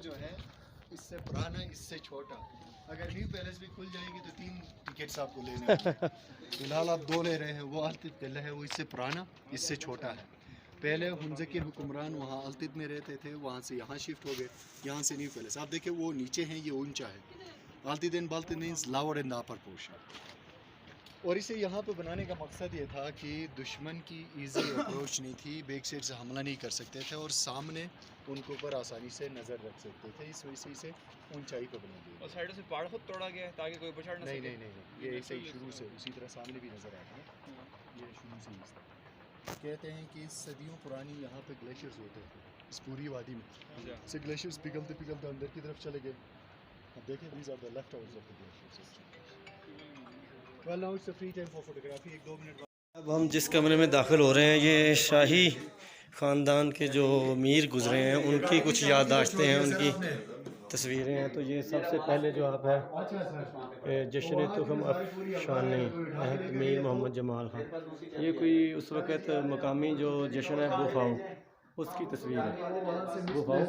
जो है इससे पुराना, इससे छोटा। अगर न्यू पैलेस भी खुल जाएगी तो 3 टिकट्स आपको लेने होंगे। फिलहाल आप 2 ले रहे हैं। वो अल्तित किला है, वो इससे पुराना, इससे छोटा है। पहले हुंजा के हुक्मरान वहाँ अल्तित में रहते थे, वहाँ से यहाँ शिफ्ट हो गए, यहाँ से न्यू पैलेस। आप देखिए वो नीचे हैं, ये ऊंचा है। Altit and Baltit means lower and upper portion. और इसे यहाँ पे बनाने का मकसद ये था कि दुश्मन की इजी अप्रोच नहीं थी, बैक साइड से हमला नहीं कर सकते थे और सामने उनके ऊपर आसानी से नज़र रख सकते थे। इस वजह से इसे ऊंचाई पर बना दिया। और साइडों से पहाड़ खुद तोड़ा गया है ताकि कोई पछाड़ ना नहीं सके। नहीं नहीं नहीं, ये ऐसे ही शुरू से उसी तरह सामने भी नज़र आता है। ये शुरू से इस तरह कहते हैं कि सदियों पुरानी यहाँ पे ग्लेशियर्स होते थे इस पूरी वादी में। से ग्लेशियर्स पिघलते पिघलते अंदर की तरफ चले गए। अब देखें, these are the leftovers of the glaciers. Well now it's a free time for photography. 1-2 minute. अब हम जिस कमरे में दाखिल हो रहे हैं, ये शाही ख़ानदान के जो मीर गुजरे हैं उनकी कुछ याददाश्तें हैं, उनकी तस्वीरें हैं। तो ये सबसे पहले जो आप है जश्न तुखम अफशानी मीर मोहम्मद जमाल खान, ये कोई उस वक़्त मकामी जो जश्न है बुफाओ, उसकी तस्वीर है बुफाओ।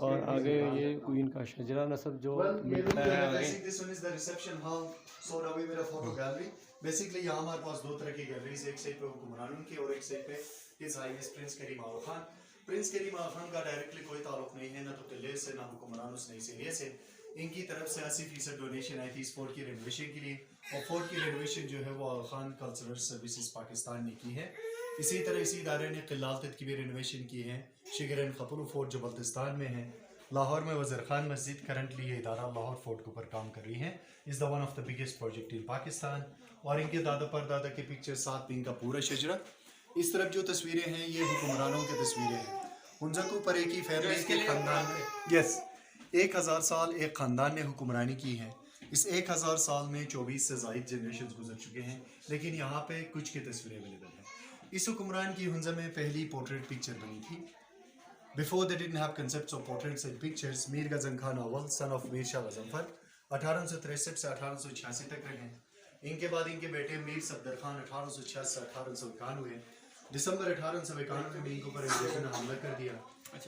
और आगे ये क्वीन का शजरा नस्ब जो मिलता है आगे। बेसिकली यहाँ हमारे पास 2 तरह की गैलरीज, एक साइड पे हुक्मरानों की और एक साइड पे हिज हाईनेस प्रिंस करीम आगा खान। प्रिंस करीम आगा खान का डायरेक्टली कोई ताल्लुक नहीं है, ना तो किले से, ना हुक्मरानों से, नहीं सीरिया से। इनकी तरफ से 80% डोनेशन आई थी इस फोर्ट की रेनोवेशन के लिए, और फोर्ट की रेनोवेशन जो है वो आगा खान कल्चरल सर्विसेज पाकिस्तान ने की है। इसी तरह इसी इदारे ने किला अल्तित की भी रेनोवेशन की है। शिगरन खपुल फोर्ट जो बल्तिस्तान में है। लाहौर में वज़ीर खान मस्जिद करंटली ये इदारा लाहौर फोर्ट के ऊपर काम कर रही है। Is the one of the biggest project in Pakistan. और इनके दादा परदादा के पिक्चर साथ में इनका पूरा शजरा। इस तरफ जो तस्वीरें हैं ये हुक्मरानों की तस्वीरें हैं। हुंजा के ऊपर एक ही फैमिली के खानदान में, यस, 1000 साल एक ख़ानदान ने हुक्मरानी की है। इस 1000 साल में 24 से ज़ायद जनरेशन गुजर चुके हैं, लेकिन यहाँ पे कुछ की तस्वीरें अवेलेबल हैं। इस हुक्मरान की हुंजा में पहली पोर्ट्रेट पिक्चर बनी थी। Before they didn't have concepts of portraits and pictures, Mir Gajan Khan अव्वल सन ऑफ मीर शाह गजनफर 1863 से 1886 तक रहे। इनके बाद इनके बेटे मीर सफदर खान 1866 से 1891। दिसंबर 1891 में इनको पर अंग्रेजों ने हमला कर दिया।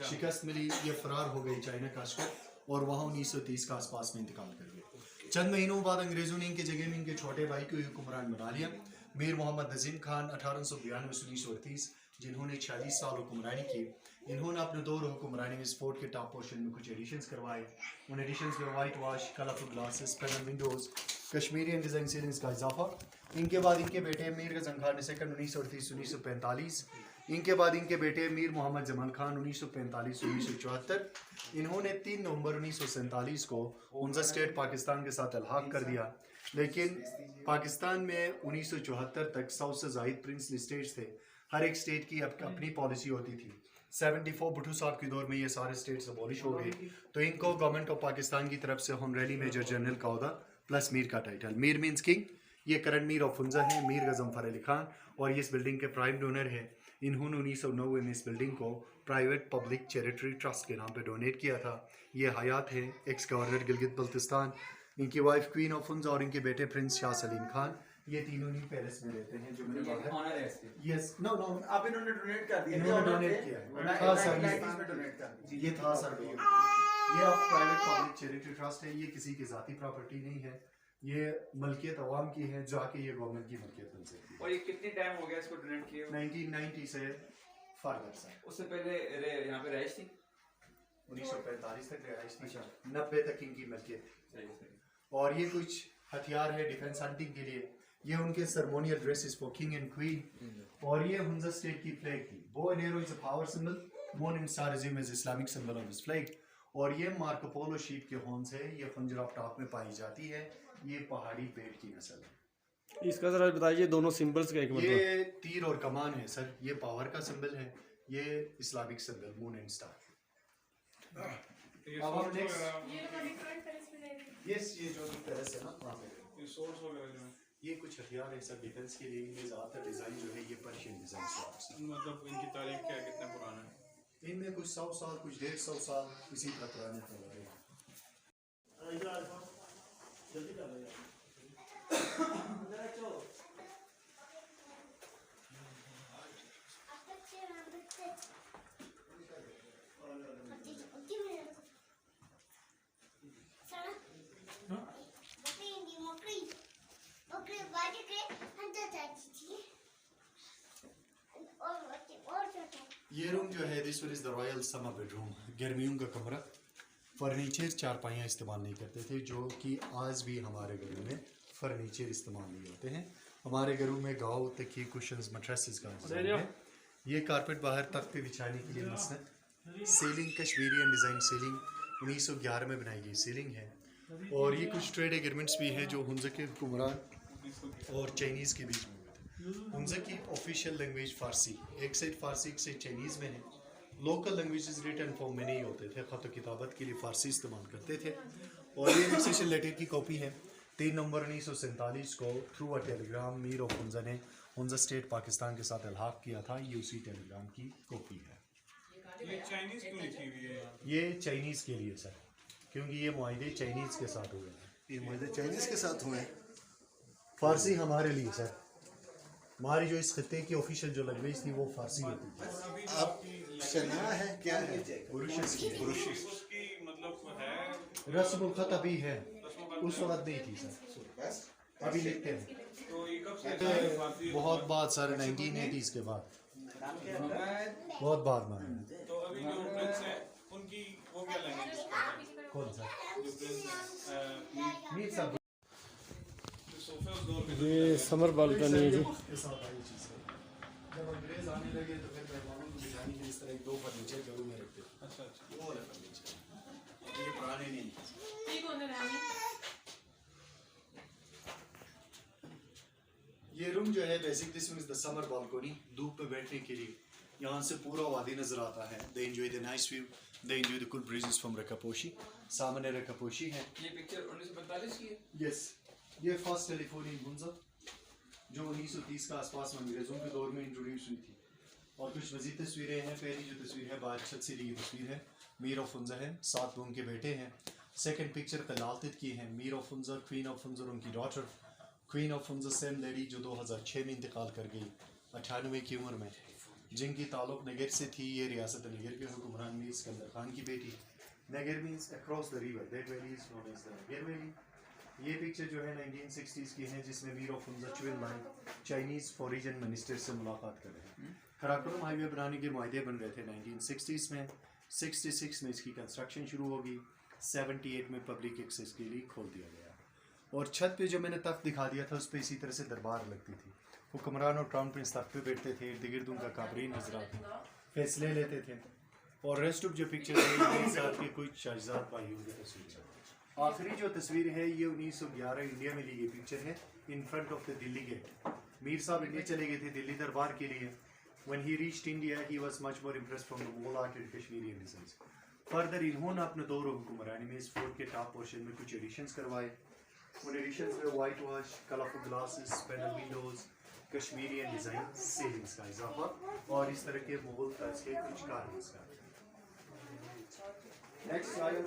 शिकस्त मिली, ये फरार हो गए चाइना काशकर और वहाँ 1930 के आसपास में इंतकाल कर गए। चंद महीनों बाद अंग्रेजों ने इनके जगह में इनके छोटे भाई को हुक्मरान बना लिया, मीर मोहम्मद नजीम खान 1892 से 1938, जिन्होंने 46 साल हुक्मरानी की। इन्होंने अपने दौर हुक्मरानी में इस फोर्ट के टॉप पोर्शन में कुछ एडिशंस करवाए। उन एडिशंस में white wash, colourful glasses, panel Windows, Kashmiri design ceilings का इजाफा। इनके बाद इनके बेटे मीर गजन खान सेकंड 1938 से 1945। इनके बाद इनके बेटे मीर मोहम्मद जमाल खान 1945 से 1974। इन्होंने 3 नवंबर 1947 को हुंजा स्टेट पाकिस्तान के साथ अलहाक कर दिया। लेकिन पाकिस्तान में 1974 तक 100 से ज़ायद प्रिंसली स्टेट्स थे। हर एक स्टेट की अपनी पॉलिसी होती थी। 74 भुट्टो साहब के दौर में ये सारे स्टेट्स अबॉलिश हो गए, तो इनको गवर्नमेंट ऑफ पाकिस्तान की तरफ से ऑनरेरी मेजर जनरल का ओहदा प्लस मीर का टाइटल। Mir means king. ये करंट मीर ऑफ हुंजा है, मीर गजनफर अली खान, और ये इस बिल्डिंग के प्राइम डोनर है। इन्होंने 1990 में इस बिल्डिंग को प्राइवेट पब्लिक चैरिटरी ट्रस्ट के नाम पे डोनेट किया था। ये हयात है, एक्स गवर्नर गिलगित बल्तिस्तान। इनकी वाइफ क्वीन ऑफ हुंजा और इनके बेटे प्रिंस शाह सलीम खान, ये तीनों ही पैलेस में रहते हैं जो मैंने बाहर। यस, नो नो, अब इन्होंने डोनेट कर दिया, इन्होंने डोनेट किया है। था सर, डोनेट कर दिया। ये था सर। ये अब प्राइवेट पब्लिक चैरिटी ट्रस्ट है, ये किसी की ज़ाती प्रॉपर्टी नहीं है, ये मलकियत अवाम की है, जाके ये गवर्नमेंट की मलकियत बन सकती है। और ये कितने टाइम हो गया इसको डोनेट किए? 1990 से फर्दर सर। उससे पहले यहाँ पे रहायश थी? 1945 तक रिहाइश थी, 90 तक इनकी मलकियत थी। सही। और ये कुछ हथियार है डिफेंस हंटिंग के लिए। ये उनके ceremonial dresses for king and queen. और ये हुंजा स्टेट की फ्लैग थी। Bow and arrow is a power symbol, moon and star is Islamic symbol of this flag. और ये मार्को पोलो शीप के हॉर्न्स है, ये खंजर ऑफ टॉप में पाई जाती है। ये पहाड़ी पेड़ की नस्ल है। इसका जरा बताइए दोनों सिंबल्स का एक मतलब। ये तीर और कमान है सर, ये पावर का सिंबल है, ये Islamic symbol moon and star. अब हम यस, ये जो पैलेस है ना वहाँ पे ये सोर्स वगैरह जो ये कुछ हथियार है सर डिफेंस के लिए। इनमें ज़्यादातर डिज़ाइन जो है ये पर्शियन डिज़ाइन है। मतलब इनकी तारीख क्या है, कितना पुराना है? इनमें कुछ 100 साल, कुछ 150 साल इसी तरह पुराने तलवारें हैं। ये रूम जो है this is the royal summer bedroom, गर्मियों का कमरा। फर्नीचर चारपाइयाँ इस्तेमाल नहीं करते थे, जो कि आज भी हमारे घरों में फर्नीचर इस्तेमाल नहीं होते हैं। हमारे घरों में गाँव तकिए, कुशन्स, मट्रेसेस का इंतजाम है। ये कारपेट बाहर तख्ते बिछाने के लिए मसनद। सीलिंग कश्मीरियन डिज़ाइन सीलिंग 1911 में बनाई गई सीलिंग है। और ये कुछ ट्रेड एग्रीमेंट्स भी हैं जो हुंजा के हुक्मरान और चाइनीज़ के बीच में हुए थे। हुंजा की ऑफिशियल लैंग्वेज फ़ारसी, एक साइड फ़ारसी एक साइड चाइनीज़ में है। लोकल लैंग्वेजेस रिटन फॉर्म में नहीं होते थे, ख़त किताबत के लिए फ़ारसी इस्तेमाल करते थे। और ये रिक्सेशन लेटर की कॉपी है। 3 नवंबर 1947 को through a Telegram Mir of Hunza ने हुंजा स्टेट पाकिस्तान के साथ इल्हाक किया था। ये उसी टेलीग्राम की कॉपी है। ये चाइनीज क्यों लिखी हुई है? ये चाइनीज़ के लिए सर, क्योंकि ये मुआहदे चाइनीज़ के साथ हुए हैं। ये मुझे चाइनीज के साथ हुए हैं। फ़ारसी हमारे लिए सर, हमारी जो इस खत्ते की ऑफिशियल जो लैंग्वेज थी वो फ़ारसी होती थी। आप शना है क्या है? पुरुषस की उसकी मतलब है रस्म ख़त अभी है, उस वक्त नहीं थी सर, बस अभी लिखते हैं। तो ये कब से बहुत बाद सर 1980s के बाद, बहुत बाद में आया। तो अभी जो प्रिंस है उनकी वो क्या लैंग्वेज? कौन सा? जो प्रिंस है मीर साहब जो सोफे उस दौर पे ये समर बालकनी है जी। के साथ आई चीज़ है। जब अंग्रेज आने लगे तो फिर मेहमानों को बिठाने के लिए इस तरह 2 फर्नीचर घरों में रखते थे। अच्छा अच्छा वो वाला फर्नीचर, ये पुराने नहीं। ये रूम जो है basic this is the summer balcony, धूप पे बैठने के लिए। यहाँ से पूरा वादी नजर आता है। They enjoy the nice view, they enjoy the cool breezes from Rakaposhi. सामने रकापोशी है। ये पिक्चर 1945 की है। यस, ये फर्स्ट टेलीफोन इन हुंजा जो 1930 का आसपास में अंग्रेज़ों के दौर में इंट्रोड्यूस हुई थी। और कुछ मज़ीद तस्वीरें हैं। पहली जो तस्वीर है बाहर छत से ली गई तस्वीर है, मीर ऑफ हुंजा है, 7 उनके बेटे हैं। सेकंड पिक्चर तलालत की है, Mir of Hunza, queen of Hunza, उनकी daughter queen of Hunza same lady जो 2006 में इंतकाल कर गई 98 की उम्र में, जिनकी ताल्लुक नगर से थी। ये रियासत नगर के हुक्मरान मीर सिकंदर खान की बेटी। Nagar means across the river, that valley is known as the Nagar valley. ये पिक्चर जो है 1960s की है, जिसमें मीर ऑफ हुंजा चुइन लाइन चाइनीज़ फॉरेन मिनिस्टर से मुलाकात कर रहे हैं। कराकोरम हाईवे बनाने के मुआहदे बन रहे थे 1960s में। 66 में इसकी कंस्ट्रक्शन शुरू होगी, 78 में पब्लिक एक्सेस के लिए खोल दिया गया। और छत पे जो मैंने तख्त दिखा दिया था उस पर इसी तरह से दरबार लगती थी। हुक्मरान और क्राउन प्रिंस तख्त पे बैठते थे, इर्द गिर्द उनका काबरीन हजरात फैसले लेते थे। और रेस्ट ऑफ जो पिक्चर है ये साथ के कुछ शहजाद भाइयों की तस्वीर है। आखिरी जो तस्वीर है ये 1911 इंडिया में ली गई पिक्चर है, in front of the Delhi gate. Mir साहब इंडिया चले गए थे दिल्ली दरबार के लिए। When he reached India, he was much more impressed from the wall art and Kashmiri designs. Further, इन्होंने अपने दौर हुक्मरानी में इस फोर्ट के टॉप पोर्शन में कुछ एडिशंस करवाए। उन एडिशंस में white wash, colourful glasses, panel Windows, Kashmiri design, ceilings का इजाफा और इस तरह के मुगल तर्ज के कुछ कार्विंग्स का। नेक्स्ट आया